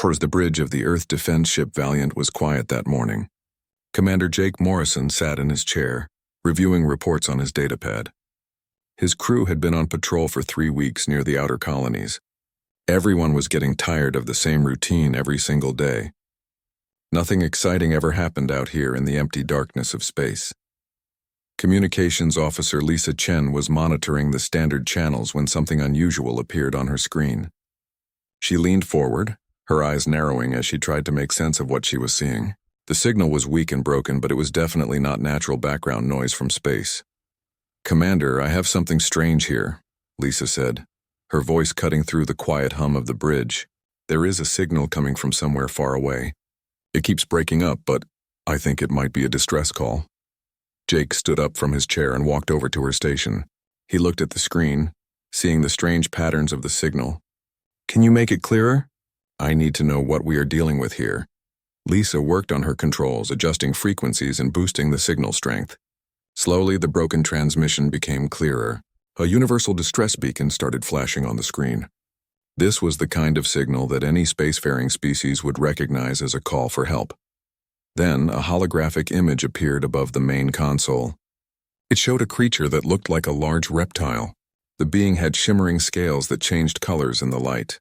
Towards the bridge of the Earth defense ship Valiant was quiet that morning. Commander Jake Morrison sat in his chair, reviewing reports on his datapad. His crew had been on patrol for 3 weeks near the outer colonies. Everyone was getting tired of the same routine every single day. Nothing exciting ever happened out here in the empty darkness of space. Communications Officer Lisa Chen was monitoring the standard channels when something unusual appeared on her screen. She leaned forward, her eyes narrowing as she tried to make sense of what she was seeing. The signal was weak and broken, but it was definitely not natural background noise from space. "Commander, I have something strange here," Lisa said, her voice cutting through the quiet hum of the bridge. "There is a signal coming from somewhere far away. It keeps breaking up, but I think it might be a distress call." Jake stood up from his chair and walked over to her station. He looked at the screen, seeing the strange patterns of the signal. "Can you make it clearer? I need to know what we are dealing with here." Lisa worked on her controls, adjusting frequencies and boosting the signal strength. Slowly, the broken transmission became clearer. A universal distress beacon started flashing on the screen. This was the kind of signal that any spacefaring species would recognize as a call for help. Then, a holographic image appeared above the main console. It showed a creature that looked like a large reptile. The being had shimmering scales that changed colors in the light.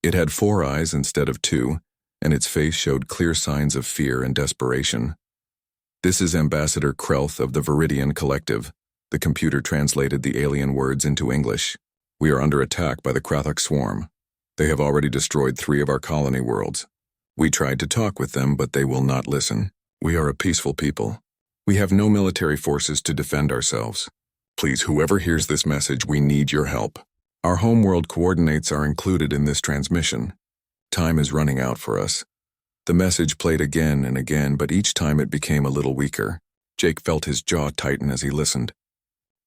It had 4 eyes instead of 2, and its face showed clear signs of fear and desperation. "This is Ambassador Krelth of the Viridian Collective." The computer translated the alien words into English. "We are under attack by the Krathok swarm. They have already destroyed 3 of our colony worlds. We tried to talk with them, but they will not listen. We are a peaceful people. We have no military forces to defend ourselves. Please, whoever hears this message, we need your help. Our homeworld coordinates are included in this transmission. Time is running out for us." The message played again and again, but each time it became a little weaker. Jake felt his jaw tighten as he listened.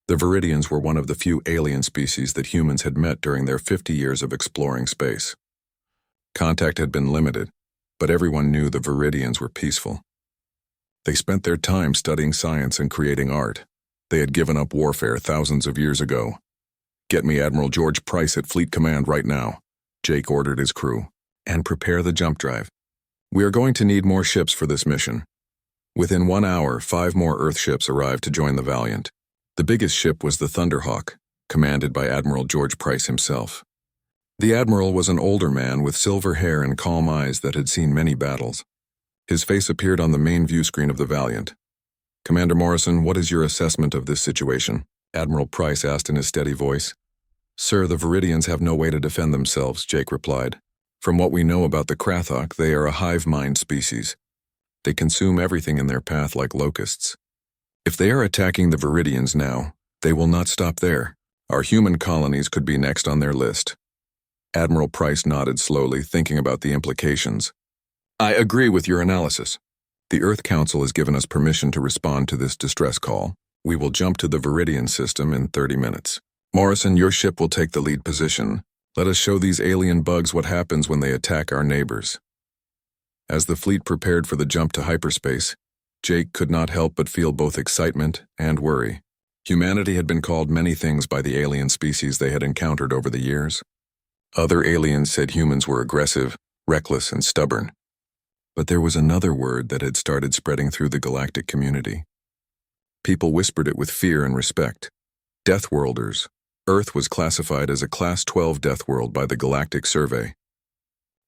The Viridians were one of the few alien species that humans had met during their 50 years of exploring space. Contact had been limited, but everyone knew the Viridians were peaceful. They spent their time studying science and creating art. They had given up warfare thousands of years ago. "Get me Admiral George Price at Fleet Command right now," Jake ordered his crew. "And prepare the jump drive. We are going to need more ships for this mission." Within 1 hour, 5 more Earth ships arrived to join the Valiant. The biggest ship was the Thunderhawk, commanded by Admiral George Price himself. The Admiral was an older man with silver hair and calm eyes that had seen many battles. His face appeared on the main view screen of the Valiant. "Commander Morrison, what is your assessment of this situation?" Admiral Price asked in his steady voice. "Sir, the Viridians have no way to defend themselves," Jake replied. "From what we know about the Krathok, they are a hive mind species. They consume everything in their path like locusts. If they are attacking the Viridians now, they will not stop there. Our human colonies could be next on their list." Admiral Price nodded slowly, thinking about the implications. "I agree with your analysis. The Earth Council has given us permission to respond to this distress call. We will jump to the Viridian system in 30 minutes. Morrison, your ship will take the lead position. Let us show these alien bugs what happens when they attack our neighbors." As the fleet prepared for the jump to hyperspace, Jake could not help but feel both excitement and worry. Humanity had been called many things by the alien species they had encountered over the years. Other aliens said humans were aggressive, reckless, and stubborn. But there was another word that had started spreading through the galactic community. People whispered it with fear and respect. Deathworlders. Earth was classified as a Class 12 death world by the Galactic Survey.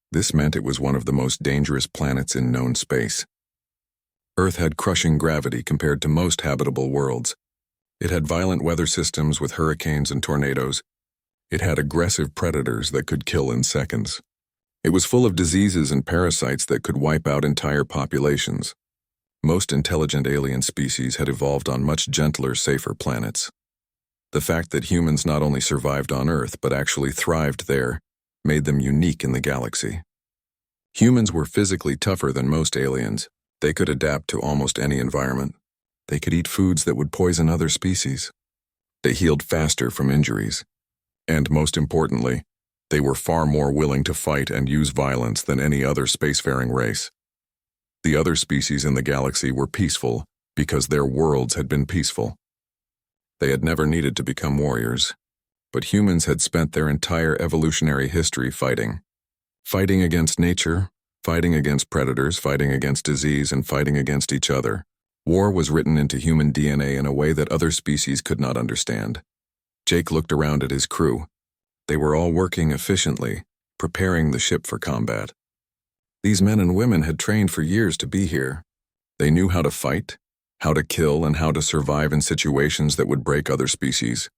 This meant it was one of the most dangerous planets in known space. Earth had crushing gravity compared to most habitable worlds. It had violent weather systems with hurricanes and tornadoes. It had aggressive predators that could kill in seconds. It was full of diseases and parasites that could wipe out entire populations. Most intelligent alien species had evolved on much gentler, safer planets. The fact that humans not only survived on Earth but actually thrived there made them unique in the galaxy. Humans were physically tougher than most aliens. They could adapt to almost any environment. They could eat foods that would poison other species. They healed faster from injuries. And most importantly, they were far more willing to fight and use violence than any other spacefaring race. The other species in the galaxy were peaceful because their worlds had been peaceful. They had never needed to become warriors, but humans had spent their entire evolutionary history fighting. Fighting against nature, fighting against predators, fighting against disease, and fighting against each other. War was written into human DNA in a way that other species could not understand. Jake looked around at his crew. They were all working efficiently, preparing the ship for combat. These men and women had trained for years to be here. They knew how to fight, how to kill, and how to survive in situations that would break other species.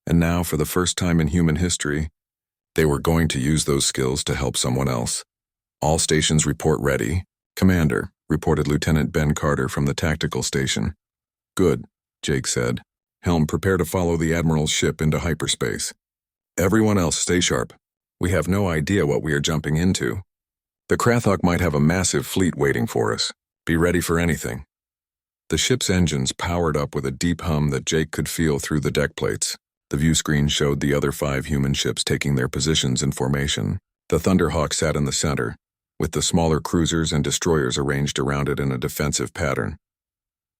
And now, for the first time in human history, they were going to use those skills to help someone else. All stations report ready. Commander, reported Lieutenant Ben Carter from the tactical station. Good, Jake said. Helm, prepare to follow the Admiral's ship into hyperspace. Everyone else, stay sharp. We have no idea what we are jumping into. The Krathok might have a massive fleet waiting for us. Be ready for anything. The ship's engines powered up with a deep hum that Jake could feel through the deck plates. The view screen showed the other 5 human ships taking their positions in formation. The Thunderhawk sat in the center, with the smaller cruisers and destroyers arranged around it in a defensive pattern.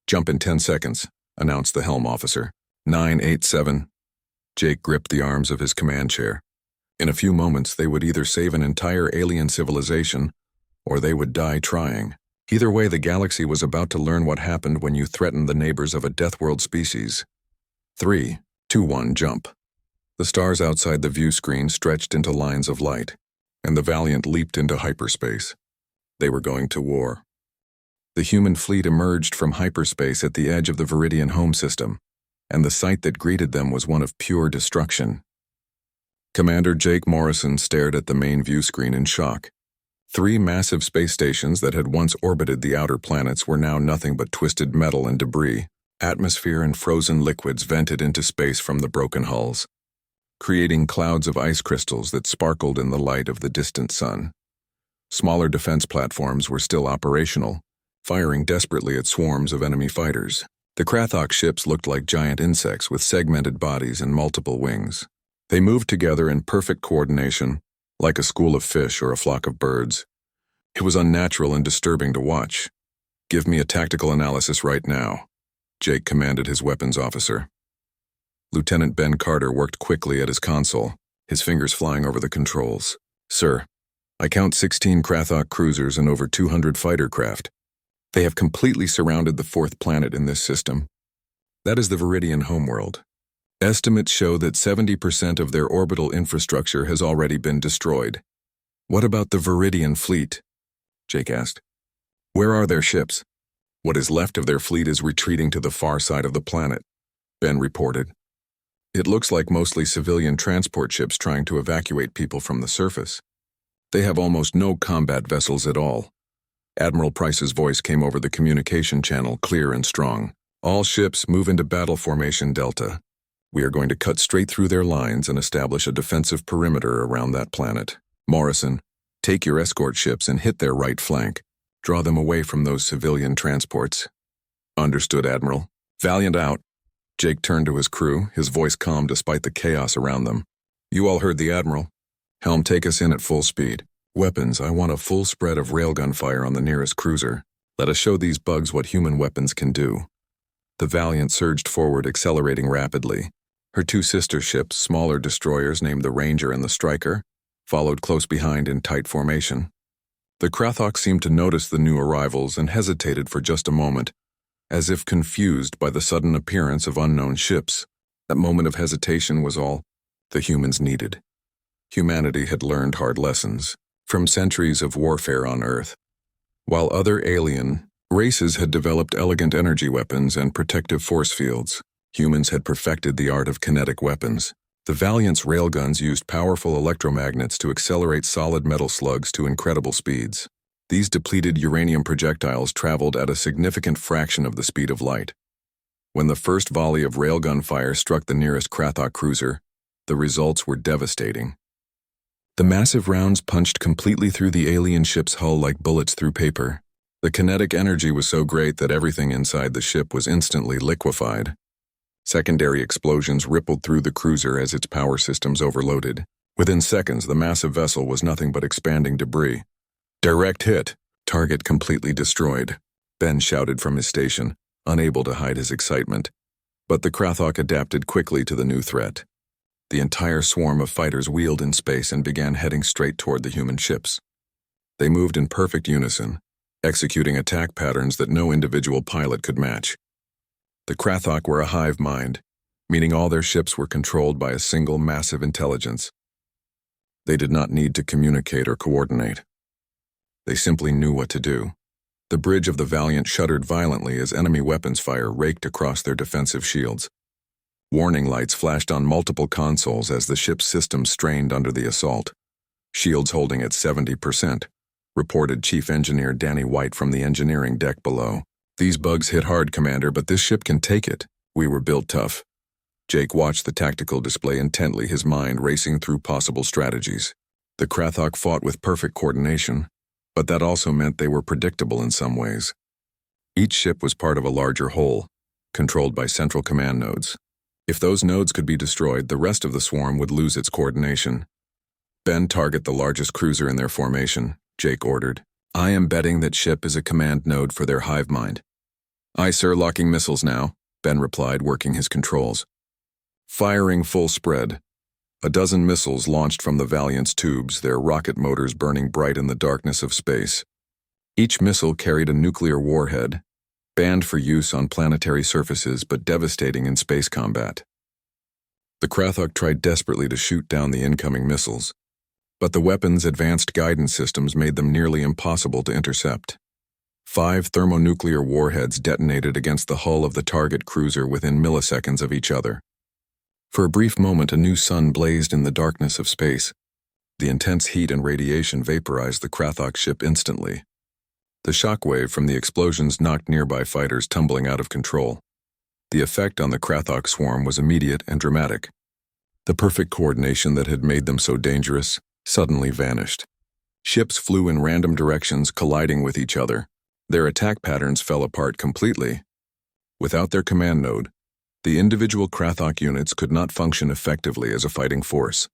Jump in 10 seconds, announced the helm officer. 987. Jake gripped the arms of his command chair. In a few moments, they would either save an entire alien civilization, or they would die trying. Either way, the galaxy was about to learn what happened when you threatened the neighbors of a Deathworld species. 3, 2, 1, jump. The stars outside the view screen stretched into lines of light, and the Valiant leaped into hyperspace. They were going to war. The human fleet emerged from hyperspace at the edge of the Viridian home system, and the sight that greeted them was one of pure destruction. Commander Jake Morrison stared at the main view screen in shock. 3 massive space stations that had once orbited the outer planets were now nothing but twisted metal and debris. Atmosphere and frozen liquids vented into space from the broken hulls, creating clouds of ice crystals that sparkled in the light of the distant sun. Smaller defense platforms were still operational, firing desperately at swarms of enemy fighters. The Krathok ships looked like giant insects with segmented bodies and multiple wings. They moved together in perfect coordination, like a school of fish or a flock of birds. It was unnatural and disturbing to watch. Give me a tactical analysis right now, Jake commanded his weapons officer. Lieutenant Ben Carter worked quickly at his console, his fingers flying over the controls. Sir, I count 16 Krathok cruisers and over 200 fighter craft. They have completely surrounded the 4th planet in this system. That is the Viridian homeworld. Estimates show that 70% of their orbital infrastructure has already been destroyed. What about the Viridian fleet? Jake asked. Where are their ships? What is left of their fleet is retreating to the far side of the planet, Ben reported. It looks like mostly civilian transport ships trying to evacuate people from the surface. They have almost no combat vessels at all. Admiral Price's voice came over the communication channel, clear and strong. All ships move into battle formation Delta. We are going to cut straight through their lines and establish a defensive perimeter around that planet. Morrison, take your escort ships and hit their right flank. Draw them away from those civilian transports. Understood, Admiral. Valiant out. Jake turned to his crew, his voice calm despite the chaos around them. You all heard the Admiral. Helm, take us in at full speed. Weapons, I want a full spread of railgun fire on the nearest cruiser. Let us show these bugs what human weapons can do. The Valiant surged forward, accelerating rapidly. Her 2 sister ships, smaller destroyers named the Ranger and the Striker, followed close behind in tight formation. The Krathok seemed to notice the new arrivals and hesitated for just a moment, as if confused by the sudden appearance of unknown ships. That moment of hesitation was all the humans needed. Humanity had learned hard lessons from centuries of warfare on Earth. While other alien races had developed elegant energy weapons and protective force fields, humans had perfected the art of kinetic weapons. The Valiant's railguns used powerful electromagnets to accelerate solid metal slugs to incredible speeds. These depleted uranium projectiles traveled at a significant fraction of the speed of light. When the first volley of railgun fire struck the nearest Krathok cruiser, the results were devastating. The massive rounds punched completely through the alien ship's hull like bullets through paper. The kinetic energy was so great that everything inside the ship was instantly liquefied. Secondary explosions rippled through the cruiser as its power systems overloaded. Within seconds, the massive vessel was nothing but expanding debris. Direct hit. Target completely destroyed, Ben shouted from his station, unable to hide his excitement. But the Krathok adapted quickly to the new threat. The entire swarm of fighters wheeled in space and began heading straight toward the human ships. They moved in perfect unison, executing attack patterns that no individual pilot could match. The Krathok were a hive mind, meaning all their ships were controlled by a single massive intelligence. They did not need to communicate or coordinate. They simply knew what to do. The bridge of the Valiant shuddered violently as enemy weapons fire raked across their defensive shields. Warning lights flashed on multiple consoles as the ship's systems strained under the assault. Shields holding at 70%, reported Chief Engineer Danny White from the engineering deck below. "These bugs hit hard, Commander, but this ship can take it. We were built tough." Jake watched the tactical display intently, his mind racing through possible strategies. The Krathok fought with perfect coordination, but that also meant they were predictable in some ways. Each ship was part of a larger whole, controlled by central command nodes. If those nodes could be destroyed, the rest of the swarm would lose its coordination. "Ben, target the largest cruiser in their formation," Jake ordered. "I am betting that ship is a command node for their hive mind." "Aye, sir, locking missiles now," Ben replied, working his controls. Firing full spread. A dozen missiles launched from the Valiant's tubes, their rocket motors burning bright in the darkness of space. Each missile carried a nuclear warhead, banned for use on planetary surfaces but devastating in space combat. The Krathok tried desperately to shoot down the incoming missiles, but the weapon's advanced guidance systems made them nearly impossible to intercept. 5 thermonuclear warheads detonated against the hull of the target cruiser within milliseconds of each other. For a brief moment, a new sun blazed in the darkness of space. The intense heat and radiation vaporized the Krathok ship instantly. The shockwave from the explosions knocked nearby fighters tumbling out of control. The effect on the Krathok swarm was immediate and dramatic. The perfect coordination that had made them so dangerous suddenly vanished. Ships flew in random directions, colliding with each other. Their attack patterns fell apart completely. Without their command node, the individual Krathok units could not function effectively as a fighting force.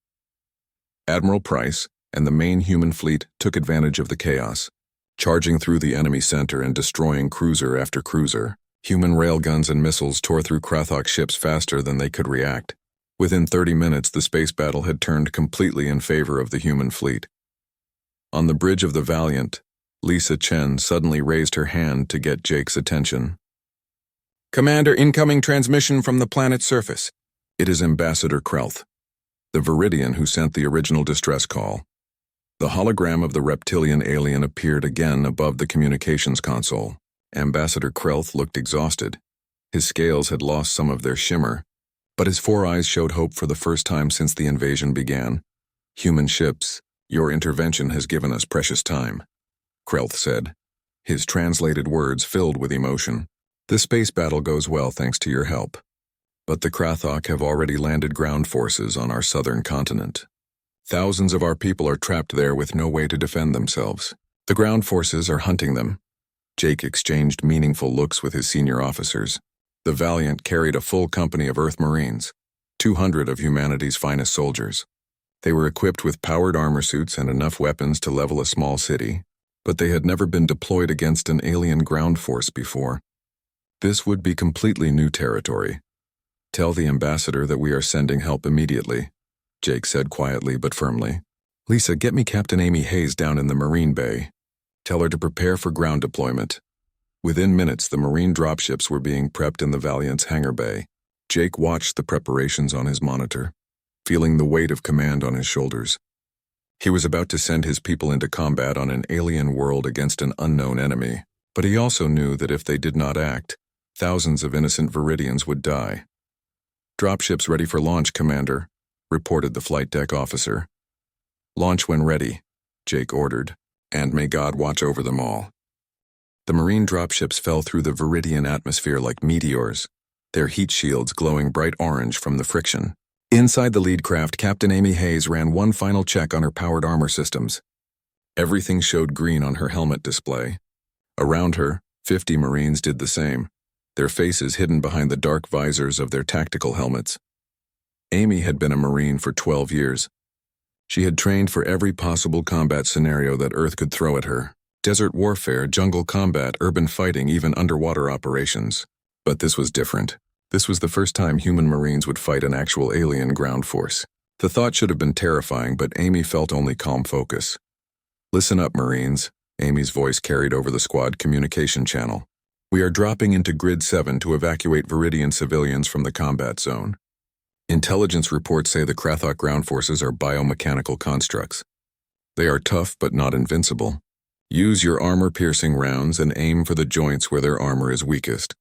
Admiral Price and the main human fleet took advantage of the chaos, charging through the enemy center and destroying cruiser after cruiser. Human railguns and missiles tore through Krathok ships faster than they could react. Within 30 minutes, the space battle had turned completely in favor of the human fleet. On the bridge of the Valiant, Lisa Chen suddenly raised her hand to get Jake's attention. "Commander, incoming transmission from the planet's surface." "It is Ambassador Krelth, the Viridian who sent the original distress call." The hologram of the reptilian alien appeared again above the communications console. Ambassador Krelth looked exhausted. His scales had lost some of their shimmer, but his 4 eyes showed hope for the first time since the invasion began. "Human ships, your intervention has given us precious time," Krelth said, his translated words filled with emotion. "The space battle goes well thanks to your help. But the Krathok have already landed ground forces on our southern continent. Thousands of our people are trapped there with no way to defend themselves. The ground forces are hunting them." Jake exchanged meaningful looks with his senior officers. The Valiant carried a full company of Earth Marines, 200 of humanity's finest soldiers. They were equipped with powered armor suits and enough weapons to level a small city, but they had never been deployed against an alien ground force before. This would be completely new territory. "Tell the ambassador that we are sending help immediately," Jake said quietly but firmly. "Lisa, get me Captain Amy Hayes down in the Marine Bay. Tell her to prepare for ground deployment." Within minutes, the Marine dropships were being prepped in the Valiant's hangar bay. Jake watched the preparations on his monitor, feeling the weight of command on his shoulders. He was about to send his people into combat on an alien world against an unknown enemy, but he also knew that if they did not act, thousands of innocent Viridians would die. "Dropships ready for launch, Commander," reported the flight deck officer. "Launch when ready," Jake ordered, "and may God watch over them all." The Marine dropships fell through the Viridian atmosphere like meteors, their heat shields glowing bright orange from the friction. Inside the lead craft, Captain Amy Hayes ran one final check on her powered armor systems. Everything showed green on her helmet display. Around her, 50 Marines did the same, their faces hidden behind the dark visors of their tactical helmets. Amy had been a Marine for 12 years. She had trained for every possible combat scenario that Earth could throw at her. Desert warfare, jungle combat, urban fighting, even underwater operations. But this was different. This was the first time human Marines would fight an actual alien ground force. The thought should have been terrifying, but Amy felt only calm focus. "Listen up, Marines," Amy's voice carried over the squad communication channel. "We are dropping into Grid 7 to evacuate Viridian civilians from the combat zone. Intelligence reports say the Krathok ground forces are biomechanical constructs. They are tough but not invincible. Use your armor-piercing rounds and aim for the joints where their armor is weakest.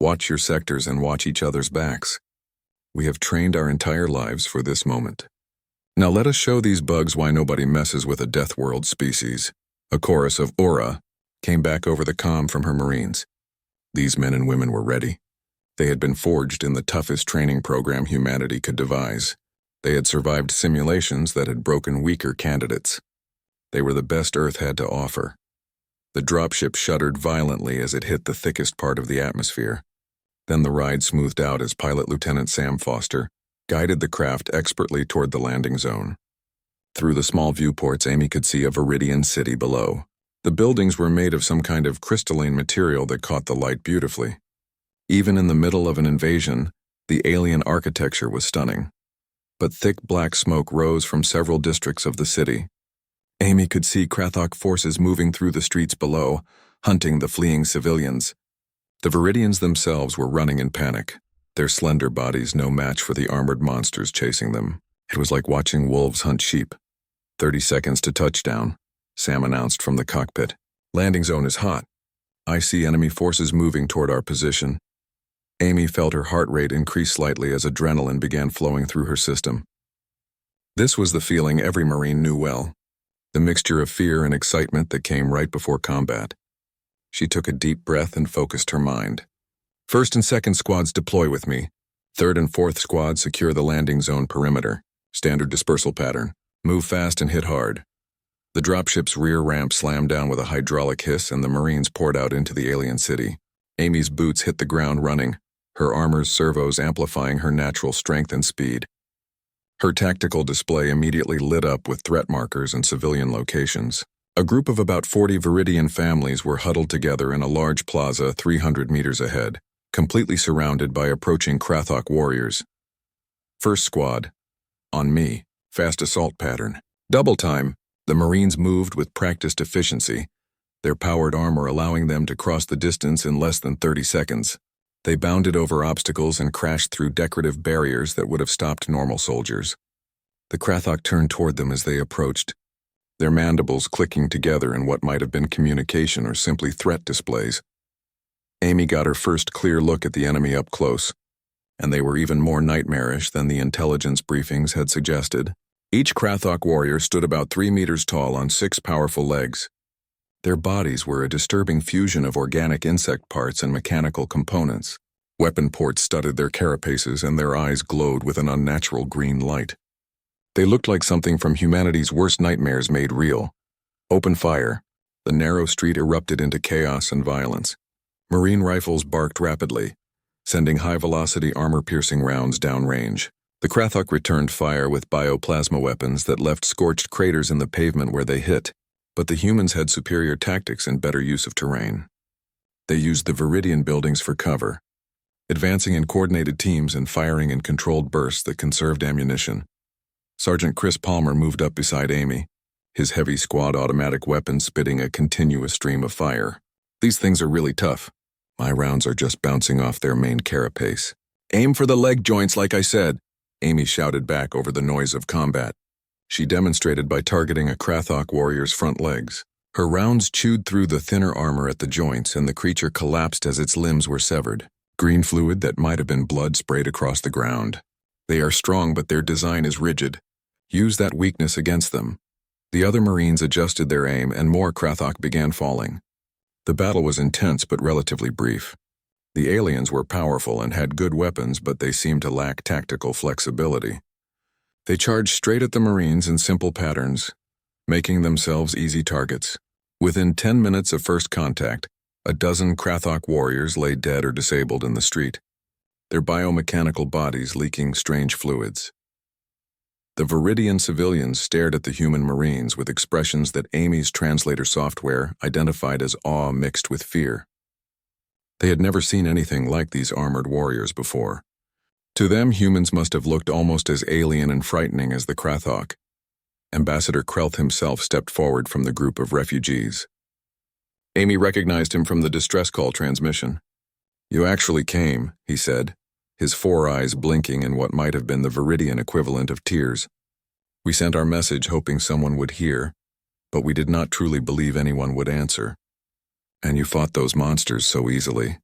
Watch your sectors and watch each other's backs. We have trained our entire lives for this moment. Now let us show these bugs why nobody messes with a Deathworld species." A chorus of "Aura" came back over the comm from her Marines. These men and women were ready. They had been forged in the toughest training program humanity could devise. They had survived simulations that had broken weaker candidates. They were the best Earth had to offer. The dropship shuddered violently as it hit the thickest part of the atmosphere. Then the ride smoothed out as Pilot Lieutenant Sam Foster guided the craft expertly toward the landing zone. Through the small viewports, Amy could see a Viridian city below. The buildings were made of some kind of crystalline material that caught the light beautifully. Even in the middle of an invasion, the alien architecture was stunning. But thick black smoke rose from several districts of the city. Amy could see Krathok forces moving through the streets below, hunting the fleeing civilians. The Viridians themselves were running in panic, their slender bodies no match for the armored monsters chasing them. It was like watching wolves hunt sheep. 30 seconds to touchdown, Sam announced from the cockpit. "Landing zone is hot. I see enemy forces moving toward our position." Amy felt her heart rate increase slightly as adrenaline began flowing through her system. This was the feeling every Marine knew well, the mixture of fear and excitement that came right before combat. She took a deep breath and focused her mind. "First and second squads deploy with me. Third and fourth squads secure the landing zone perimeter. Standard dispersal pattern. Move fast and hit hard." The dropship's rear ramp slammed down with a hydraulic hiss and the Marines poured out into the alien city. Amy's boots hit the ground running, her armor's servos amplifying her natural strength and speed. Her tactical display immediately lit up with threat markers and civilian locations. A group of about 40 Viridian families were huddled together in a large plaza 300 meters ahead, completely surrounded by approaching Krathok warriors. "First squad. On me. Fast assault pattern. Double time." The Marines moved with practiced efficiency, their powered armor allowing them to cross the distance in less than 30 seconds. They bounded over obstacles and crashed through decorative barriers that would have stopped normal soldiers. The Krathok turned toward them as they approached, their mandibles clicking together in what might have been communication or simply threat displays. Amy got her first clear look at the enemy up close, and they were even more nightmarish than the intelligence briefings had suggested. Each Krathok warrior stood about 3 meters tall on 6 powerful legs. Their bodies were a disturbing fusion of organic insect parts and mechanical components. Weapon ports studded their carapaces and their eyes glowed with an unnatural green light. They looked like something from humanity's worst nightmares made real. Open fire. The narrow street erupted into chaos and violence. Marine rifles barked rapidly, sending high-velocity armor-piercing rounds downrange. The Krathok returned fire with bioplasma weapons that left scorched craters in the pavement where they hit, but the humans had superior tactics and better use of terrain. They used the Viridian buildings for cover, advancing in coordinated teams and firing in controlled bursts that conserved ammunition. Sergeant Chris Palmer moved up beside Amy, his heavy squad automatic weapon spitting a continuous stream of fire. "These things are really tough. My rounds are just bouncing off their main carapace." "Aim for the leg joints like I said," Amy shouted back over the noise of combat. She demonstrated by targeting a Krathok warrior's front legs. Her rounds chewed through the thinner armor at the joints and the creature collapsed as its limbs were severed. Green fluid that might have been blood sprayed across the ground. "They are strong, but their design is rigid. Use that weakness against them." The other Marines adjusted their aim and more Krathok began falling. The battle was intense but relatively brief. The aliens were powerful and had good weapons, but they seemed to lack tactical flexibility. They charged straight at the Marines in simple patterns, making themselves easy targets. Within 10 minutes of first contact, a dozen Krathok warriors lay dead or disabled in the street, their biomechanical bodies leaking strange fluids. The Viridian civilians stared at the human Marines with expressions that Amy's translator software identified as awe mixed with fear. They had never seen anything like these armored warriors before. To them, humans must have looked almost as alien and frightening as the Krathok. Ambassador Krelth himself stepped forward from the group of refugees. Amy recognized him from the distress call transmission. "You actually came," he said, his 4 eyes blinking in what might have been the Viridian equivalent of tears. "We sent our message hoping someone would hear, but we did not truly believe anyone would answer. And you fought those monsters so easily."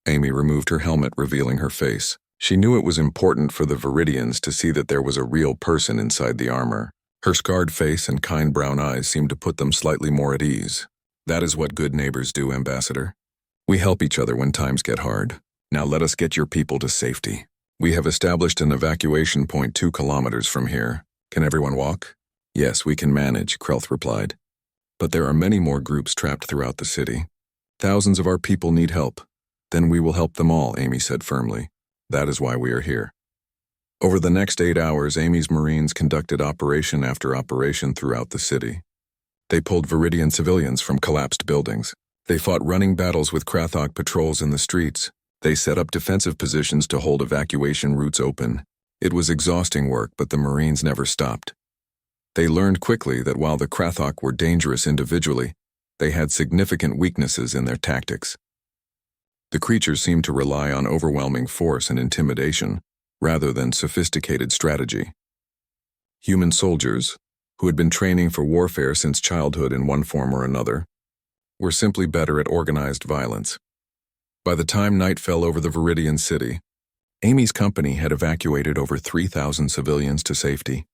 Amy removed her helmet, revealing her face. She knew it was important for the Viridians to see that there was a real person inside the armor. Her scarred face and kind brown eyes seemed to put them slightly more at ease. "That is what good neighbors do, Ambassador. We help each other when times get hard. Now let us get your people to safety. We have established an evacuation point 2 kilometers from here. Can everyone walk?" "Yes, we can manage," Krelth replied. "But there are many more groups trapped throughout the city. Thousands of our people need help. Then we will help them all," Amy said firmly. "That is why we are here." Over the next 8 hours, Amy's Marines conducted operation after operation throughout the city. They pulled Viridian civilians from collapsed buildings. They fought running battles with Krathok patrols in the streets. They set up defensive positions to hold evacuation routes open. It was exhausting work, but the Marines never stopped. They learned quickly that while the Krathok were dangerous individually, they had significant weaknesses in their tactics. The creatures seemed to rely on overwhelming force and intimidation, rather than sophisticated strategy. Human soldiers, who had been training for warfare since childhood in one form or another, were simply better at organized violence. By the time night fell over the Viridian city, Amy's company had evacuated over 3,000 civilians to safety.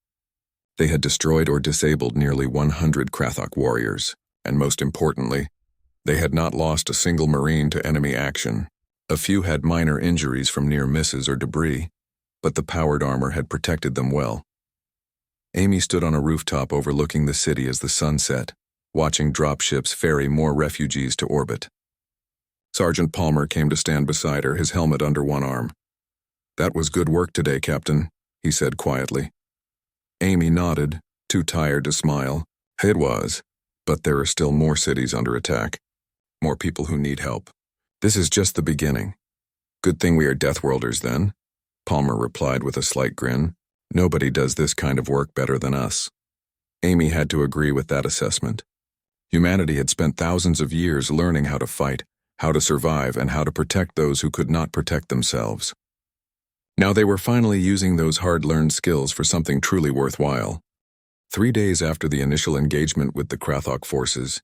They had destroyed or disabled nearly 100 Krathok warriors, and most importantly, they had not lost a single Marine to enemy action. A few had minor injuries from near misses or debris, but the powered armor had protected them well. Amy stood on a rooftop overlooking the city as the sun set, watching dropships ferry more refugees to orbit. Sergeant Palmer came to stand beside her, his helmet under one arm. "That was good work today, Captain," he said quietly. Amy nodded, too tired to smile. "It was, but there are still more cities under attack. More people who need help. This is just the beginning." "Good thing we are Deathworlders, then," Palmer replied with a slight grin. "Nobody does this kind of work better than us." Amy had to agree with that assessment. Humanity had spent thousands of years learning how to fight, how to survive, and how to protect those who could not protect themselves. Now they were finally using those hard-learned skills for something truly worthwhile. 3 days after the initial engagement with the Krathok forces,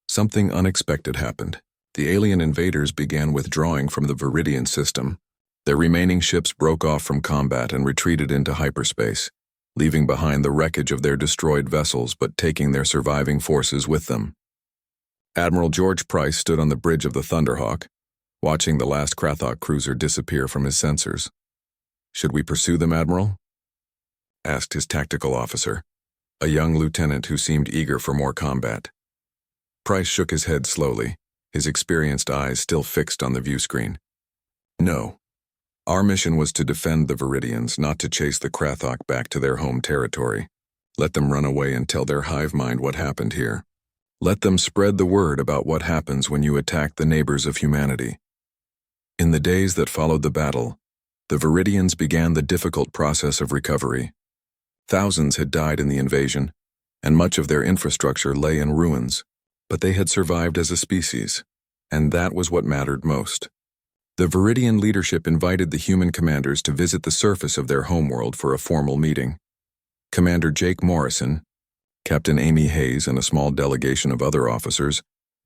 something unexpected happened. The alien invaders began withdrawing from the Viridian system. Their remaining ships broke off from combat and retreated into hyperspace, leaving behind the wreckage of their destroyed vessels but taking their surviving forces with them. Admiral George Price stood on the bridge of the Thunderhawk, watching the last Krathok cruiser disappear from his sensors. "Should we pursue them, Admiral?" asked his tactical officer, a young lieutenant who seemed eager for more combat. Price shook his head slowly, his experienced eyes still fixed on the viewscreen. "No. Our mission was to defend the Viridians, not to chase the Krathok back to their home territory. Let them run away and tell their hive mind what happened here. Let them spread the word about what happens when you attack the neighbors of humanity." In the days that followed the battle, the Viridians began the difficult process of recovery. Thousands had died in the invasion, and much of their infrastructure lay in ruins, but they had survived as a species, and that was what mattered most. The Viridian leadership invited the human commanders to visit the surface of their homeworld for a formal meeting. Commander Jake Morrison, Captain Amy Hayes, and a small delegation of other officers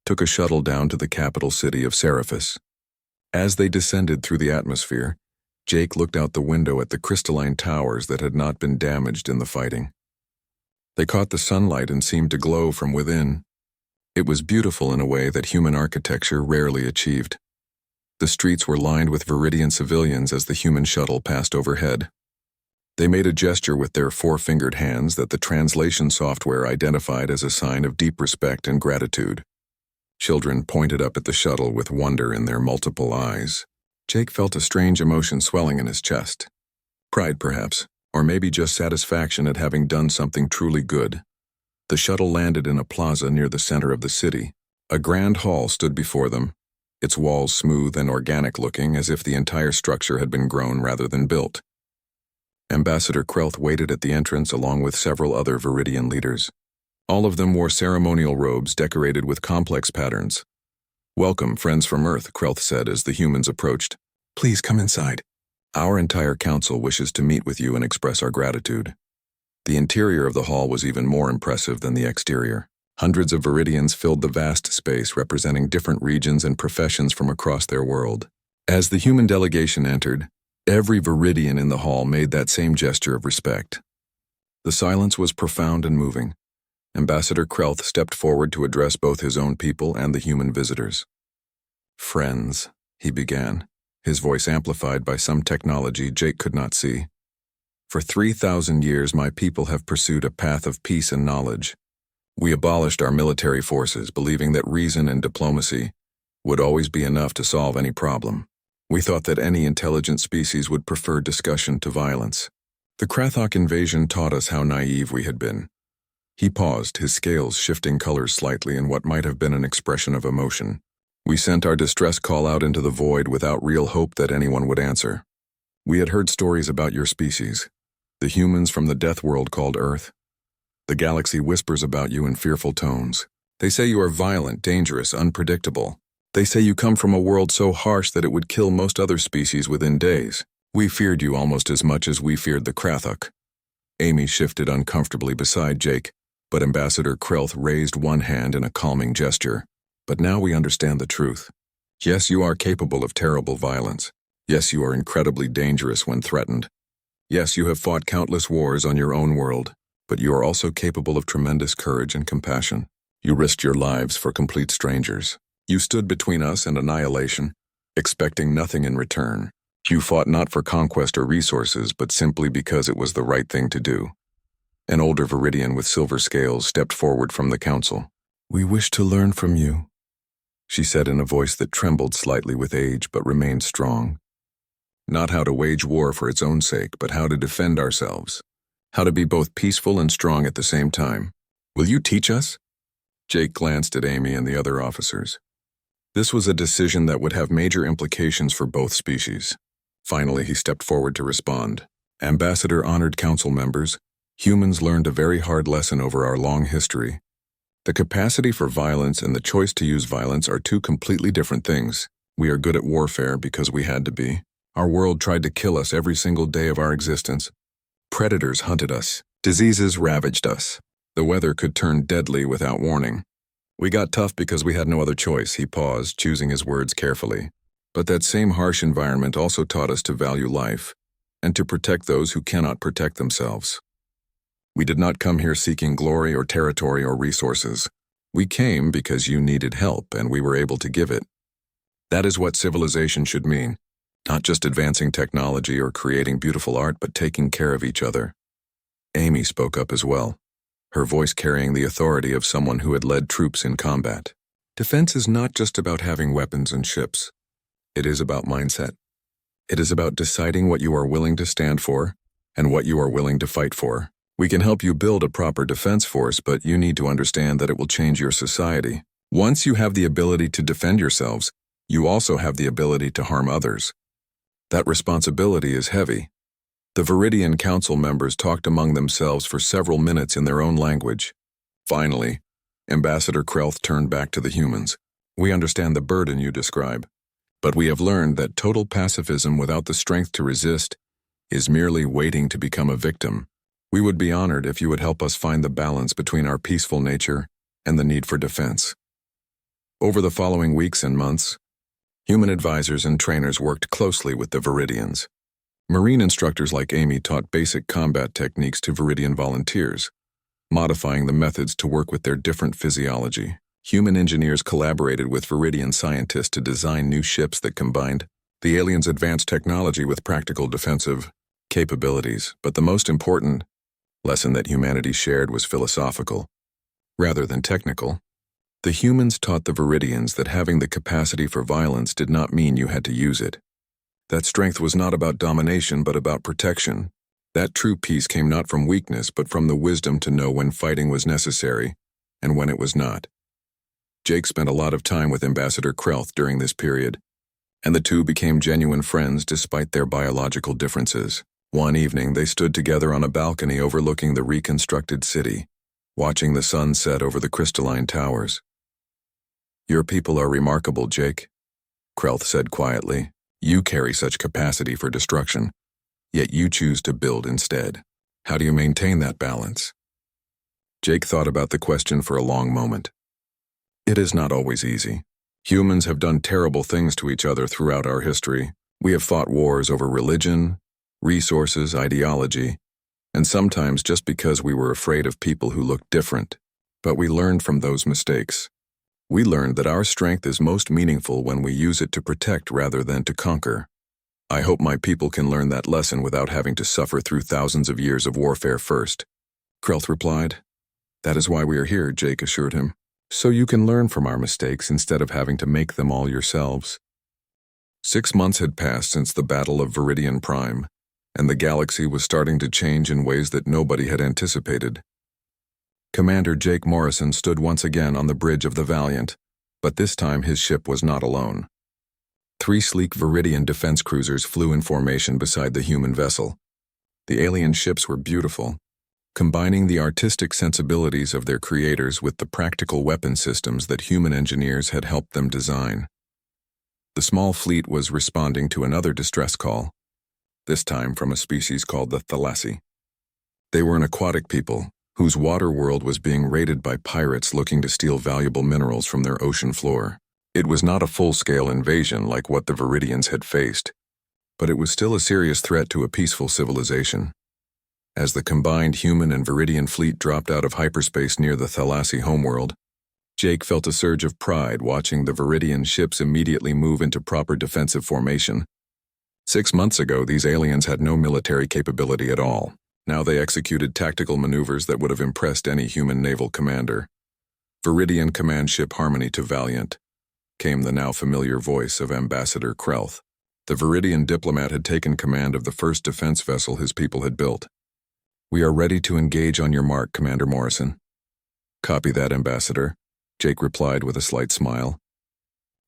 took a shuttle down to the capital city of Seraphis. As they descended through the atmosphere, Jake looked out the window at the crystalline towers that had not been damaged in the fighting. They caught the sunlight and seemed to glow from within. It was beautiful in a way that human architecture rarely achieved. The streets were lined with Viridian civilians as the human shuttle passed overhead. They made a gesture with their 4-fingered hands that the translation software identified as a sign of deep respect and gratitude. Children pointed up at the shuttle with wonder in their multiple eyes. Jake felt a strange emotion swelling in his chest. Pride, perhaps, or maybe just satisfaction at having done something truly good. The shuttle landed in a plaza near the center of the city. A grand hall stood before them, its walls smooth and organic-looking as if the entire structure had been grown rather than built. Ambassador Krelth waited at the entrance along with several other Viridian leaders. All of them wore ceremonial robes decorated with complex patterns. "Welcome, friends from Earth," Krelth said as the humans approached. "Please come inside. Our entire council wishes to meet with you and express our gratitude." The interior of the hall was even more impressive than the exterior. Hundreds of Viridians filled the vast space, representing different regions and professions from across their world. As the human delegation entered, every Viridian in the hall made that same gesture of respect. The silence was profound and moving. Ambassador Krelth stepped forward to address both his own people and the human visitors. "Friends," he began, his voice amplified by some technology Jake could not see. "For 3,000 years my people have pursued a path of peace and knowledge. We abolished our military forces, believing that reason and diplomacy would always be enough to solve any problem. We thought that any intelligent species would prefer discussion to violence. The Krathok invasion taught us how naive we had been." He paused, his scales shifting colors slightly in what might have been an expression of emotion. "We sent our distress call out into the void without real hope that anyone would answer. We had heard stories about your species, the humans from the death world called Earth. The galaxy whispers about you in fearful tones. They say you are violent, dangerous, unpredictable. They say you come from a world so harsh that it would kill most other species within days. We feared you almost as much as we feared the Krathok." Amy shifted uncomfortably beside Jake, but Ambassador Krelth raised one hand in a calming gesture. "But now we understand the truth. Yes, you are capable of terrible violence. Yes, you are incredibly dangerous when threatened. Yes, you have fought countless wars on your own world, but you are also capable of tremendous courage and compassion. You risked your lives for complete strangers. You stood between us and annihilation, expecting nothing in return. You fought not for conquest or resources, but simply because it was the right thing to do." An older Viridian with silver scales stepped forward from the council. "We wish to learn from you," she said in a voice that trembled slightly with age but remained strong. "Not how to wage war for its own sake, but how to defend ourselves. How to be both peaceful and strong at the same time. Will you teach us?" Jake glanced at Amy and the other officers. This was a decision that would have major implications for both species. Finally, he stepped forward to respond. "Ambassador, honored council members, humans learned a very hard lesson over our long history. The capacity for violence and the choice to use violence are two completely different things. We are good at warfare because we had to be. Our world tried to kill us every single day of our existence. Predators hunted us. Diseases ravaged us. The weather could turn deadly without warning. We got tough because we had no other choice." He paused, choosing his words carefully. "But that same harsh environment also taught us to value life and to protect those who cannot protect themselves. We did not come here seeking glory or territory or resources. We came because you needed help and we were able to give it. That is what civilization should mean. Not just advancing technology or creating beautiful art, but taking care of each other." Amy spoke up as well, her voice carrying the authority of someone who had led troops in combat. "Defense is not just about having weapons and ships. It is about mindset. It is about deciding what you are willing to stand for and what you are willing to fight for. We can help you build a proper defense force, but you need to understand that it will change your society. Once you have the ability to defend yourselves, you also have the ability to harm others. That responsibility is heavy." The Viridian Council members talked among themselves for several minutes in their own language. Finally, Ambassador Krelth turned back to the humans. "We understand the burden you describe, but we have learned that total pacifism without the strength to resist is merely waiting to become a victim. We would be honored if you would help us find the balance between our peaceful nature and the need for defense." Over the following weeks and months, human advisors and trainers worked closely with the Viridians. Marine instructors like Amy taught basic combat techniques to Viridian volunteers, modifying the methods to work with their different physiology. Human engineers collaborated with Viridian scientists to design new ships that combined the aliens' advanced technology with practical defensive capabilities. But the most important lesson that humanity shared was philosophical, rather than technical. The humans taught the Viridians that having the capacity for violence did not mean you had to use it. That strength was not about domination, but about protection. That true peace came not from weakness, but from the wisdom to know when fighting was necessary and when it was not. Jake spent a lot of time with Ambassador Krelth during this period, and the two became genuine friends despite their biological differences. One evening, they stood together on a balcony overlooking the reconstructed city, watching the sun set over the crystalline towers. "Your people are remarkable, Jake," Krelth said quietly. "You carry such capacity for destruction, yet you choose to build instead. How do you maintain that balance?" Jake thought about the question for a long moment. It is not always easy. Humans have done terrible things to each other throughout our history. We have fought wars over religion, resources, ideology, and sometimes just because we were afraid of people who looked different. But we learned from those mistakes. We learned that our strength is most meaningful when we use it to protect rather than to conquer. I hope my people can learn that lesson without having to suffer through thousands of years of warfare first, Krelth replied. "That is why we are here," Jake assured him. "So you can learn from our mistakes instead of having to make them all yourselves." 6 months had passed since the Battle of Viridian Prime, and the galaxy was starting to change in ways that nobody had anticipated. Commander Jake Morrison stood once again on the bridge of the Valiant, but this time his ship was not alone. 3 sleek Viridian defense cruisers flew in formation beside the human vessel. The alien ships were beautiful, combining the artistic sensibilities of their creators with the practical weapon systems that human engineers had helped them design. The small fleet was responding to another distress call, this time from a species called the Thalassa. They were an aquatic people, whose water world was being raided by pirates looking to steal valuable minerals from their ocean floor. It was not a full-scale invasion like what the Viridians had faced, but it was still a serious threat to a peaceful civilization. As the combined human and Viridian fleet dropped out of hyperspace near the Thalassa homeworld, Jake felt a surge of pride watching the Viridian ships immediately move into proper defensive formation. 6 months ago, these aliens had no military capability at all. Now they executed tactical maneuvers that would have impressed any human naval commander. "Viridian Command Ship Harmony to Valiant," came the now familiar voice of Ambassador Krelth. The Viridian diplomat had taken command of the first defense vessel his people had built. "We are ready to engage on your mark, Commander Morrison." "Copy that, Ambassador," Jake replied with a slight smile.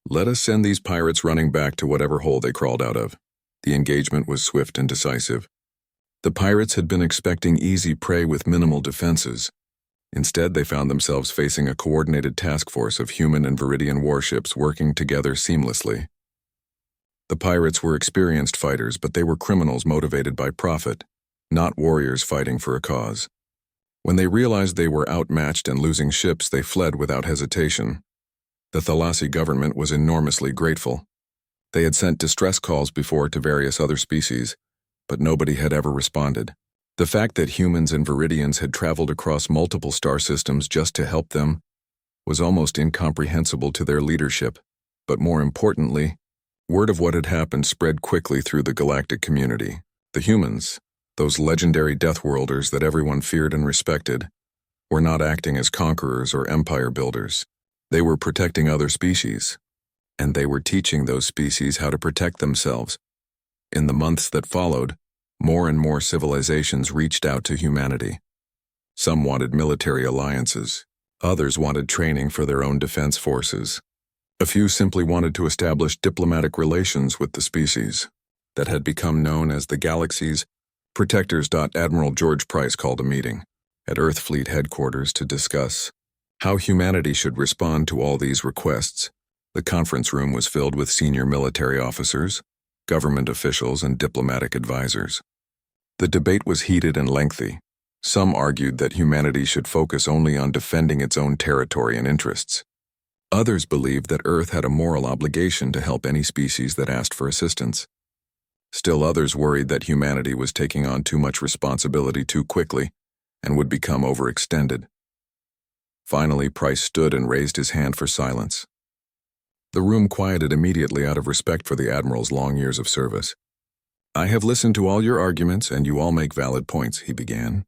"Let us send these pirates running back to whatever hole they crawled out of." The engagement was swift and decisive. The pirates had been expecting easy prey with minimal defenses. Instead, they found themselves facing a coordinated task force of human and Viridian warships working together seamlessly. The pirates were experienced fighters, but they were criminals motivated by profit, not warriors fighting for a cause. When they realized they were outmatched and losing ships, they fled without hesitation. The Thalassa government was enormously grateful. They had sent distress calls before to various other species, but nobody had ever responded. The fact that humans and Viridians had traveled across multiple star systems just to help them was almost incomprehensible to their leadership, but more importantly, word of what had happened spread quickly through the galactic community. The humans, those legendary Deathworlders that everyone feared and respected, were not acting as conquerors or empire builders. They were protecting other species, and they were teaching those species how to protect themselves. In the months that followed, more and more civilizations reached out to humanity. Some wanted military alliances. Others wanted training for their own defense forces. A few simply wanted to establish diplomatic relations with the species that had become known as the galaxy's protectors. Admiral George Price called a meeting at Earth Fleet headquarters to discuss how humanity should respond to all these requests. The conference room was filled with senior military officers, government officials, and diplomatic advisors. The debate was heated and lengthy. Some argued that humanity should focus only on defending its own territory and interests. Others believed that Earth had a moral obligation to help any species that asked for assistance. Still others worried that humanity was taking on too much responsibility too quickly and would become overextended. Finally, Price stood and raised his hand for silence. The room quieted immediately out of respect for the Admiral's long years of service. "I have listened to all your arguments, and you all make valid points," he began.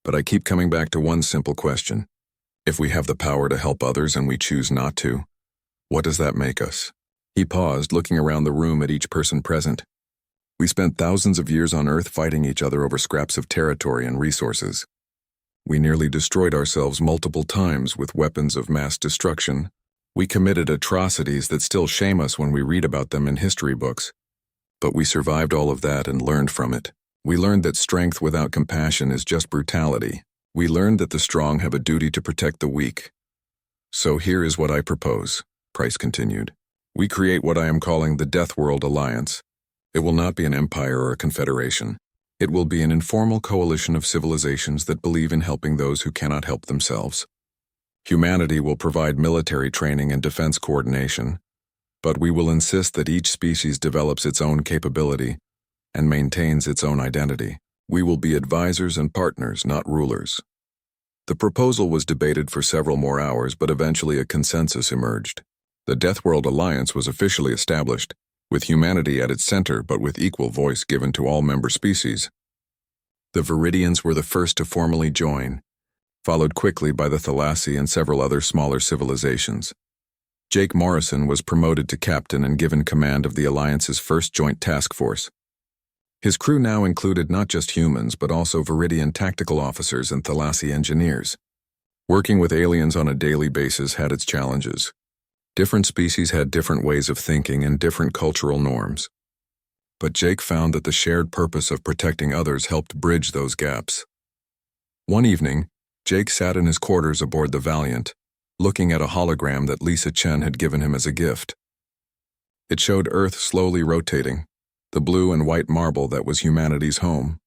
"But I keep coming back to one simple question. If we have the power to help others and we choose not to, what does that make us?" He paused, looking around the room at each person present. "We spent thousands of years on Earth fighting each other over scraps of territory and resources. We nearly destroyed ourselves multiple times with weapons of mass destruction, We committed atrocities that still shame us when we read about them in history books. But we survived all of that and learned from it. We learned that strength without compassion is just brutality. We learned that the strong have a duty to protect the weak. So here is what I propose, Price continued. We create what I am calling the Deathworld Alliance. It will not be an empire or a confederation. It will be an informal coalition of civilizations that believe in helping those who cannot help themselves. Humanity will provide military training and defense coordination, but we will insist that each species develops its own capability and maintains its own identity. We will be advisors and partners, not rulers. The proposal was debated for several more hours, but eventually a consensus emerged. The Deathworld Alliance was officially established, with humanity at its center but with equal voice given to all member species. The Viridians were the first to formally join, followed quickly by the Thalassy and several other smaller civilizations. Jake Morrison was promoted to captain and given command of the Alliance's first joint task force. His crew now included not just humans but also Viridian tactical officers and Thalassy engineers. Working with aliens on a daily basis had its challenges. Different species had different ways of thinking and different cultural norms. But Jake found that the shared purpose of protecting others helped bridge those gaps. One evening, Jake sat in his quarters aboard the Valiant, looking at a hologram that Lisa Chen had given him as a gift. It showed Earth slowly rotating, the blue and white marble that was humanity's home.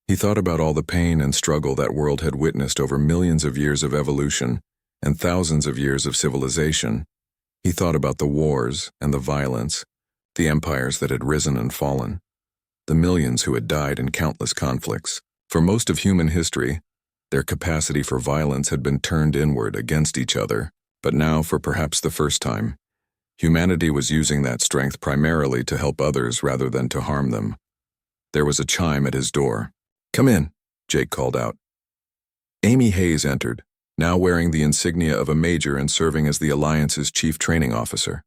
He thought about all the pain and struggle that world had witnessed over millions of years of evolution and thousands of years of civilization. He thought about the wars and the violence, the empires that had risen and fallen, the millions who had died in countless conflicts. For most of human history, their capacity for violence had been turned inward against each other, but now, for perhaps the first time, humanity was using that strength primarily to help others rather than to harm them. There was a chime at his door. "Come in," Jake called out. Amy Hayes entered, now wearing the insignia of a major and serving as the Alliance's chief training officer.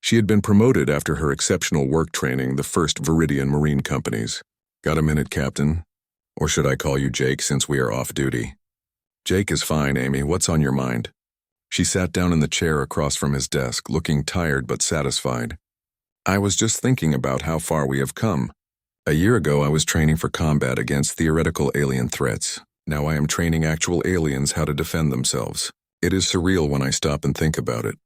She had been promoted after her exceptional work training the first Viridian Marine companies. "Got a minute, Captain? Or should I call you Jake since we are off duty?" "Jake is fine, Amy. What's on your mind?" She sat down in the chair across from his desk, looking tired but satisfied. "I was just thinking about how far we have come. A year ago I was training for combat against theoretical alien threats. Now I am training actual aliens how to defend themselves. It is surreal when I stop and think about it."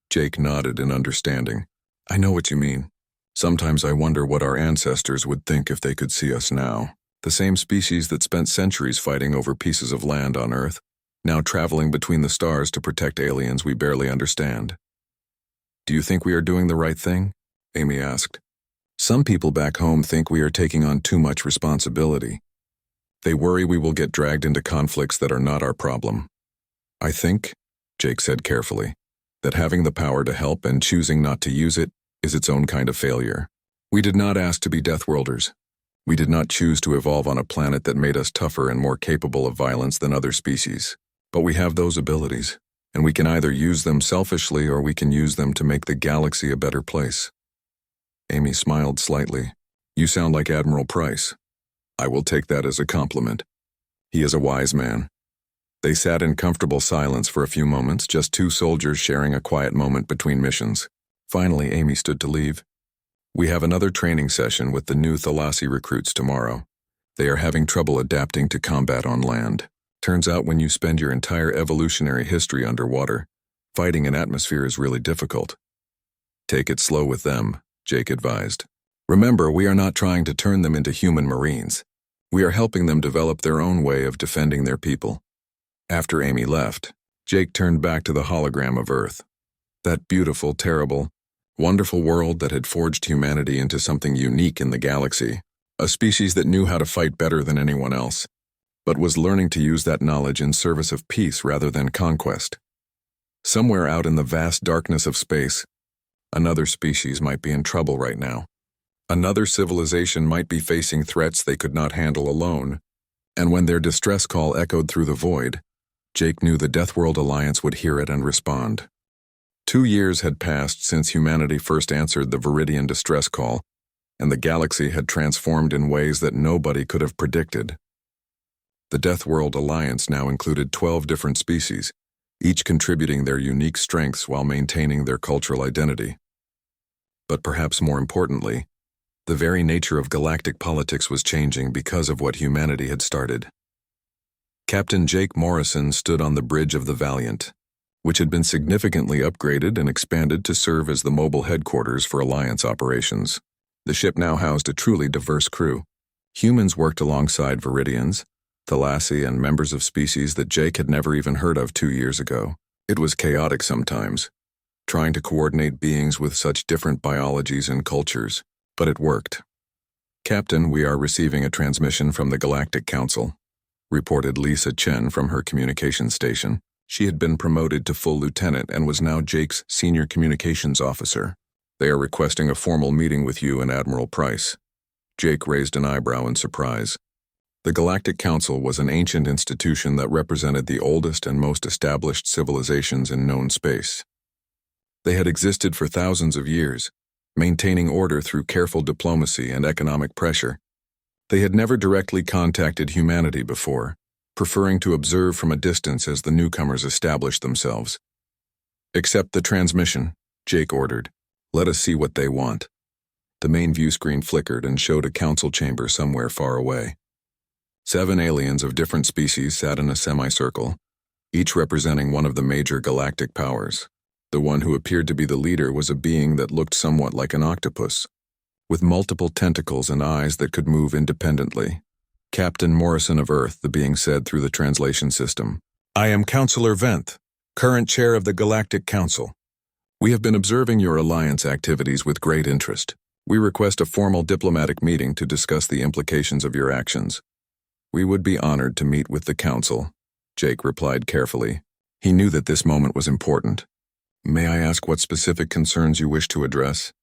Jake nodded in understanding. "I know what you mean. Sometimes I wonder what our ancestors would think if they could see us now. The same species that spent centuries fighting over pieces of land on Earth, now traveling between the stars to protect aliens we barely understand." "Do you think we are doing the right thing?" Amy asked. "Some people back home think we are taking on too much responsibility. They worry we will get dragged into conflicts that are not our problem. I think," Jake said carefully, "that having the power to help and choosing not to use it is its own kind of failure. We did not ask to be Deathworlders. We did not choose to evolve on a planet that made us tougher and more capable of violence than other species. But we have those abilities, and we can either use them selfishly or we can use them to make the galaxy a better place." Amy smiled slightly. "You sound like Admiral Price. I will take that as a compliment. He is a wise man." They sat in comfortable silence for a few moments, just two soldiers sharing a quiet moment between missions. Finally, Amy stood to leave. "We have another training session with the new Thalassy recruits tomorrow. They are having trouble adapting to combat on land. Turns out when you spend your entire evolutionary history underwater, fighting in atmosphere is really difficult. Take it slow with them," Jake advised. "Remember, we are not trying to turn them into human Marines. We are helping them develop their own way of defending their people." After Amy left, Jake turned back to the hologram of Earth. That beautiful, terrible, wonderful world that had forged humanity into something unique in the galaxy, a species that knew how to fight better than anyone else, but was learning to use that knowledge in service of peace rather than conquest. Somewhere out in the vast darkness of space, another species might be in trouble right now. Another civilization might be facing threats they could not handle alone, and when their distress call echoed through the void, Jake knew the Deathworld Alliance would hear it and respond. 2 years had passed since humanity first answered the Viridian distress call, and the galaxy had transformed in ways that nobody could have predicted. The Deathworld Alliance now included 12 different species, each contributing their unique strengths while maintaining their cultural identity. But perhaps more importantly, the very nature of galactic politics was changing because of what humanity had started. Captain Jake Morrison stood on the bridge of the Valiant, which had been significantly upgraded and expanded to serve as the mobile headquarters for Alliance operations. The ship now housed a truly diverse crew. Humans worked alongside Viridians, Thalassa, and members of species that Jake had never even heard of 2 years ago. It was chaotic sometimes, trying to coordinate beings with such different biologies and cultures, but it worked. "Captain, we are receiving a transmission from the Galactic Council," reported Lisa Chen from her communications station. She had been promoted to full lieutenant and was now Jake's senior communications officer. "They are requesting a formal meeting with you and Admiral Price." Jake raised an eyebrow in surprise. The Galactic Council was an ancient institution that represented the oldest and most established civilizations in known space. They had existed for thousands of years, maintaining order through careful diplomacy and economic pressure. They had never directly contacted humanity before, preferring to observe from a distance as the newcomers established themselves. "Accept the transmission," Jake ordered. "Let us see what they want." The main view screen flickered and showed a council chamber somewhere far away. 7 aliens of different species sat in a semicircle, each representing one of the major galactic powers. The one who appeared to be the leader was a being that looked somewhat like an octopus, with multiple tentacles and eyes that could move independently. "Captain Morrison of Earth," the being said through the translation system. "I am Counselor Venth, current chair of the Galactic Council. We have been observing your alliance activities with great interest. We request a formal diplomatic meeting to discuss the implications of your actions." "We would be honored to meet with the Council," Jake replied carefully. He knew that this moment was important. "May I ask what specific concerns you wish to address?"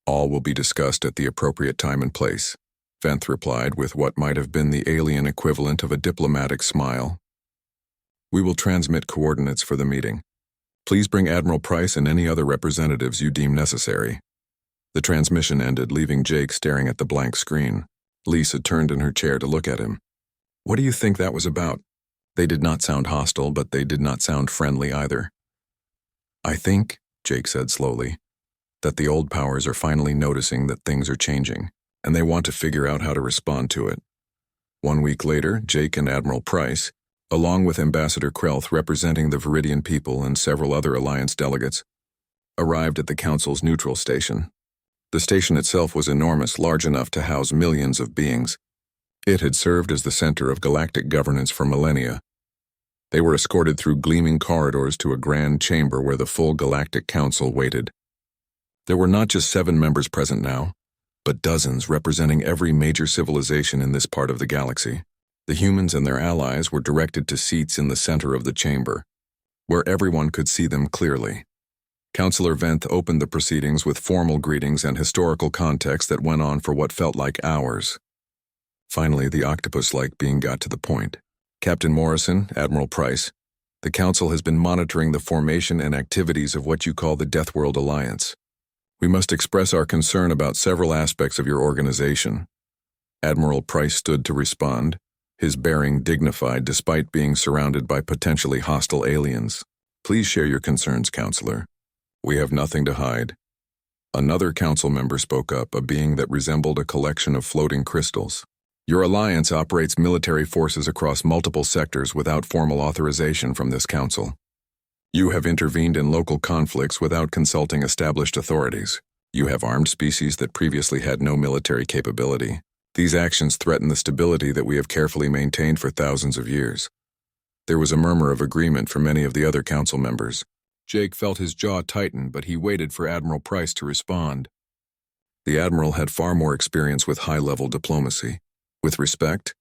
"All will be discussed at the appropriate time and place," Venth replied with what might have been the alien equivalent of a diplomatic smile. "We will transmit coordinates for the meeting. Please bring Admiral Price and any other representatives you deem necessary." The transmission ended, leaving Jake staring at the blank screen. Lisa turned in her chair to look at him. "What do you think that was about?" They did not sound hostile, but they did not sound friendly either. "I think," Jake said slowly, "that the old powers are finally noticing that things are changing, and they want to figure out how to respond to it." 1 week later, Jake and Admiral Price, along with Ambassador Krelth representing the Viridian people and several other Alliance delegates, arrived at the Council's neutral station. The station itself was enormous, large enough to house millions of beings. It had served as the center of galactic governance for millennia. They were escorted through gleaming corridors to a grand chamber where the full Galactic Council waited. There were not just 7 members present now, but dozens representing every major civilization in this part of the galaxy. The humans and their allies were directed to seats in the center of the chamber, where everyone could see them clearly. Counselor Venth opened the proceedings with formal greetings and historical context that went on for what felt like hours. Finally, the octopus-like being got to the point. "Captain Morrison, Admiral Price, the Council has been monitoring the formation and activities of what you call the Deathworld Alliance. We must express our concern about several aspects of your organization." Admiral Price stood to respond, his bearing dignified despite being surrounded by potentially hostile aliens. "Please share your concerns, Counselor. We have nothing to hide." Another council member spoke up, a being that resembled a collection of floating crystals. "Your alliance operates military forces across multiple sectors without formal authorization from this council. You have intervened in local conflicts without consulting established authorities. You have armed species that previously had no military capability. These actions threaten the stability that we have carefully maintained for thousands of years." There was a murmur of agreement from many of the other council members. Jake felt his jaw tighten, but he waited for Admiral Price to respond. The Admiral had far more experience with high-level diplomacy. "With respect,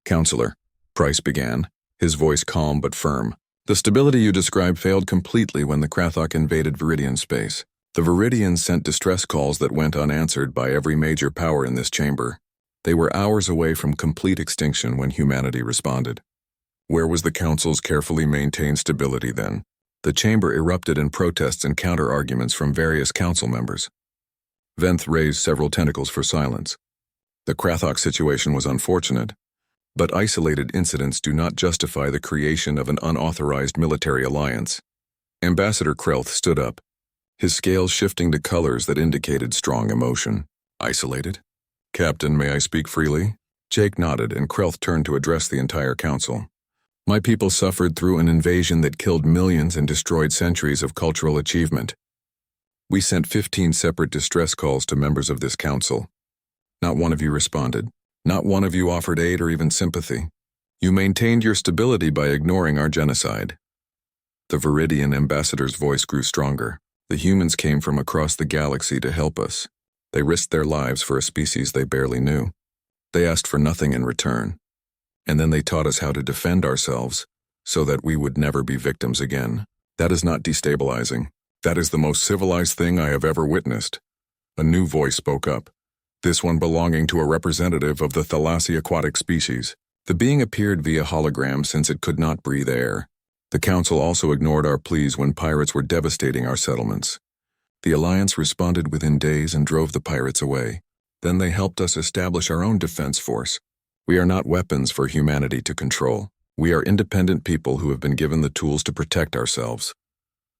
Counselor," Price began, his voice calm but firm. "The stability you described failed completely when the Krathok invaded Viridian space. The Viridians sent distress calls that went unanswered by every major power in this chamber. They were hours away from complete extinction when humanity responded. Where was the Council's carefully maintained stability then?" The chamber erupted in protests and counter-arguments from various council members. Venth raised several tentacles for silence. The Krathok situation was unfortunate, but isolated incidents do not justify the creation of an unauthorized military alliance. Ambassador Krelth stood up, his scales shifting to colors that indicated strong emotion. Isolated? Captain, may I speak freely? Jake nodded, and Krelth turned to address the entire council. My people suffered through an invasion that killed millions and destroyed centuries of cultural achievement. We sent 15 separate distress calls to members of this council. Not one of you responded. Not one of you offered aid or even sympathy. You maintained your stability by ignoring our genocide. The Viridian ambassador's voice grew stronger. The humans came from across the galaxy to help us. They risked their lives for a species they barely knew. They asked for nothing in return. And then they taught us how to defend ourselves so that we would never be victims again. That is not destabilizing. That is the most civilized thing I have ever witnessed. A new voice spoke up, this one belonging to a representative of the Thalassa aquatic species. The being appeared via hologram since it could not breathe air. The council also ignored our pleas when pirates were devastating our settlements. The Alliance responded within days and drove the pirates away. Then they helped us establish our own defense force. We are not weapons for humanity to control. We are independent people who have been given the tools to protect ourselves.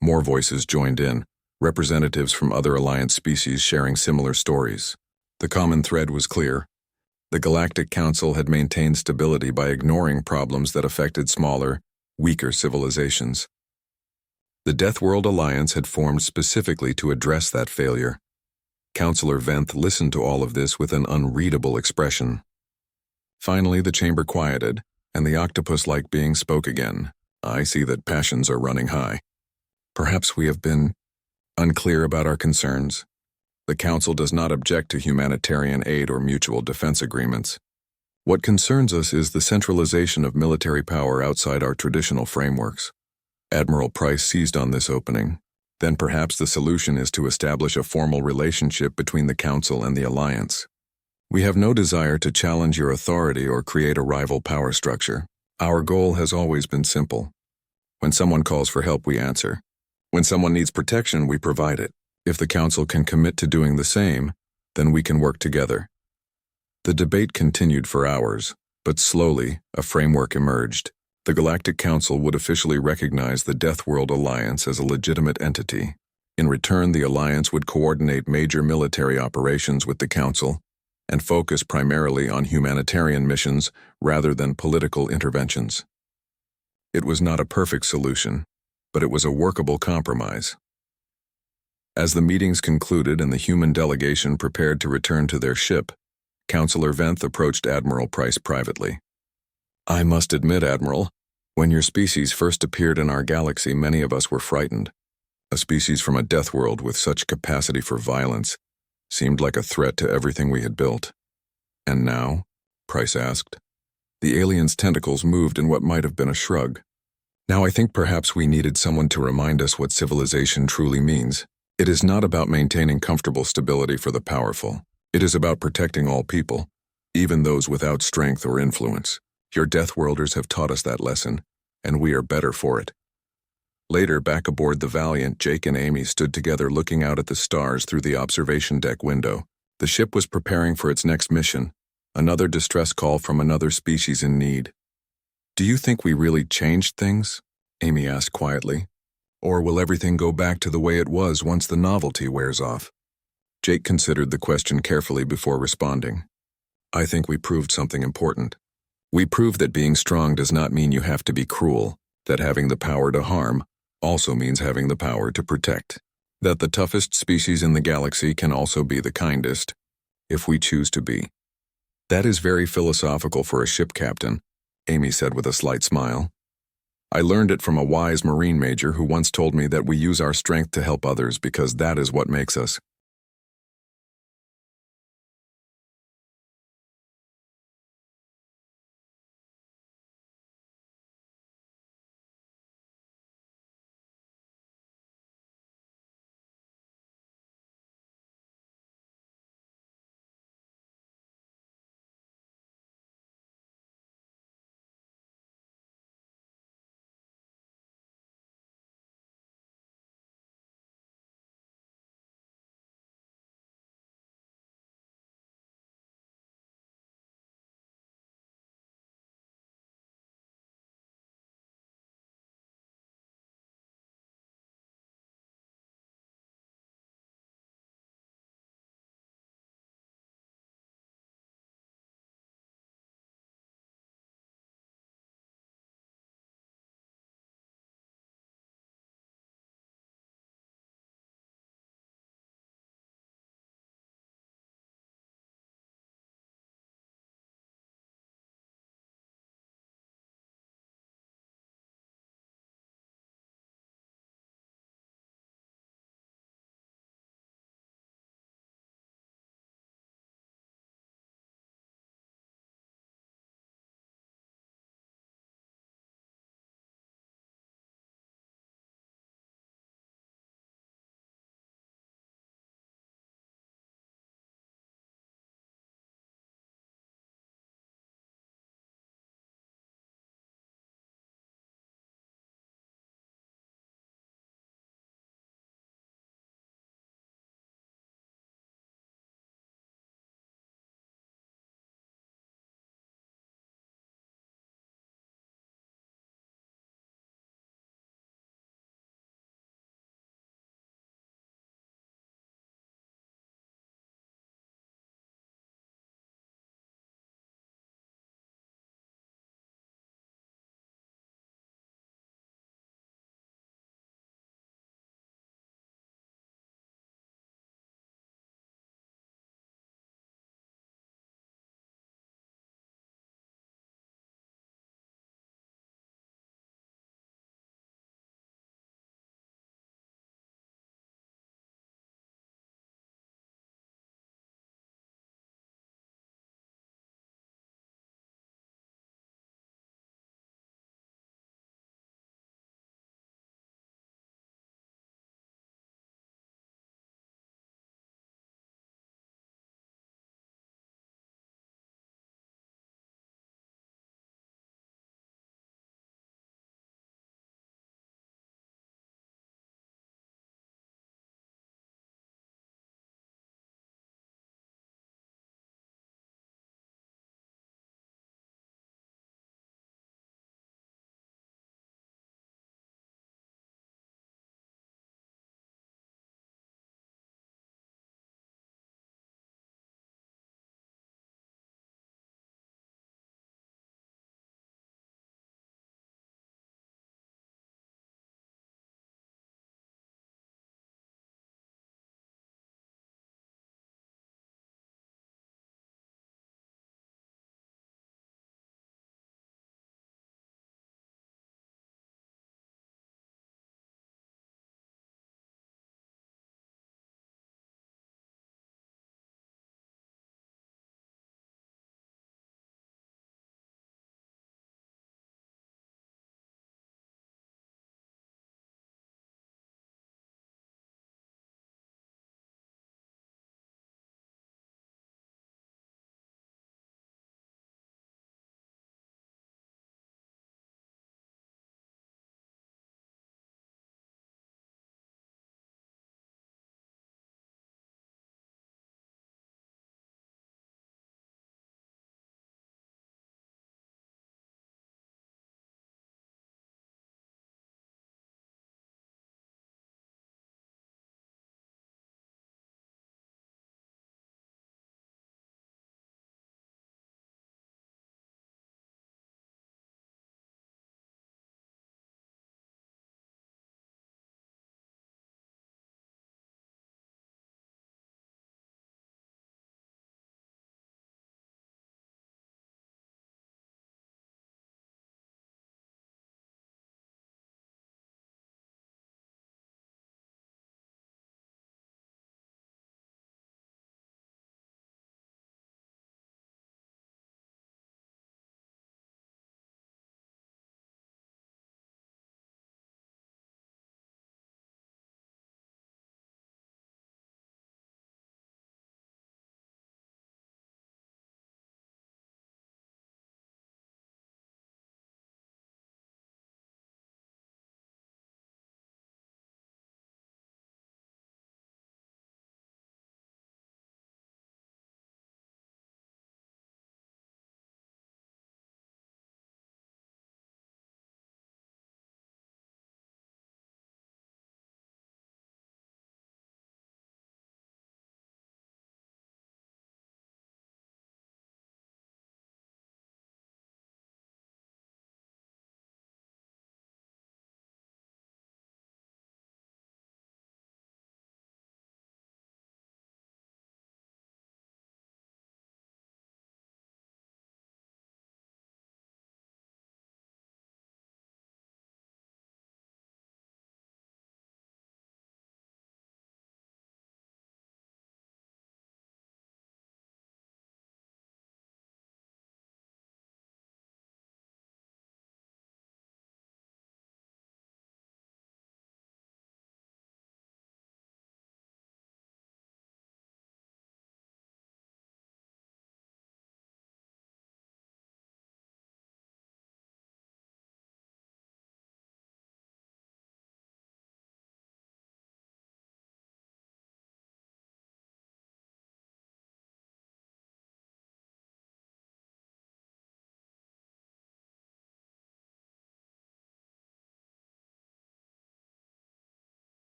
More voices joined in, representatives from other Alliance species sharing similar stories. The common thread was clear. The Galactic Council had maintained stability by ignoring problems that affected smaller, weaker civilizations. The Deathworld Alliance had formed specifically to address that failure. Councillor Venth listened to all of this with an unreadable expression. Finally, the chamber quieted, and the octopus-like being spoke again. I see that passions are running high. Perhaps we have been unclear about our concerns. The Council does not object to humanitarian aid or mutual defense agreements. What concerns us is the centralization of military power outside our traditional frameworks. Admiral Price seized on this opening. Then perhaps the solution is to establish a formal relationship between the Council and the Alliance. We have no desire to challenge your authority or create a rival power structure. Our goal has always been simple. When someone calls for help, we answer. When someone needs protection, we provide it. If the Council can commit to doing the same, then we can work together. The debate continued for hours, but slowly, a framework emerged. The Galactic Council would officially recognize the Deathworld Alliance as a legitimate entity. In return, the Alliance would coordinate major military operations with the Council and focus primarily on humanitarian missions rather than political interventions. It was not a perfect solution, but it was a workable compromise. As the meetings concluded and the human delegation prepared to return to their ship, Councillor Venth approached Admiral Price privately. I must admit, Admiral, when your species first appeared in our galaxy, many of us were frightened. A species from a death world with such capacity for violence seemed like a threat to everything we had built. And now? Price asked. The alien's tentacles moved in what might have been a shrug. Now I think perhaps we needed someone to remind us what civilization truly means. It is not about maintaining comfortable stability for the powerful. It is about protecting all people, even those without strength or influence. Your Deathworlders have taught us that lesson, and we are better for it. Later, back aboard the Valiant, Jake and Amy stood together looking out at the stars through the observation deck window. The ship was preparing for its next mission, another distress call from another species in need. Do you think we really changed things? Amy asked quietly. Or will everything go back to the way it was once the novelty wears off? Jake considered the question carefully before responding. I think we proved something important. We proved that being strong does not mean you have to be cruel, that having the power to harm also means having the power to protect, that the toughest species in the galaxy can also be the kindest, if we choose to be. That is very philosophical for a ship captain, Amy said with a slight smile. I learned it from a wise Marine major who once told me that we use our strength to help others because that is what makes us.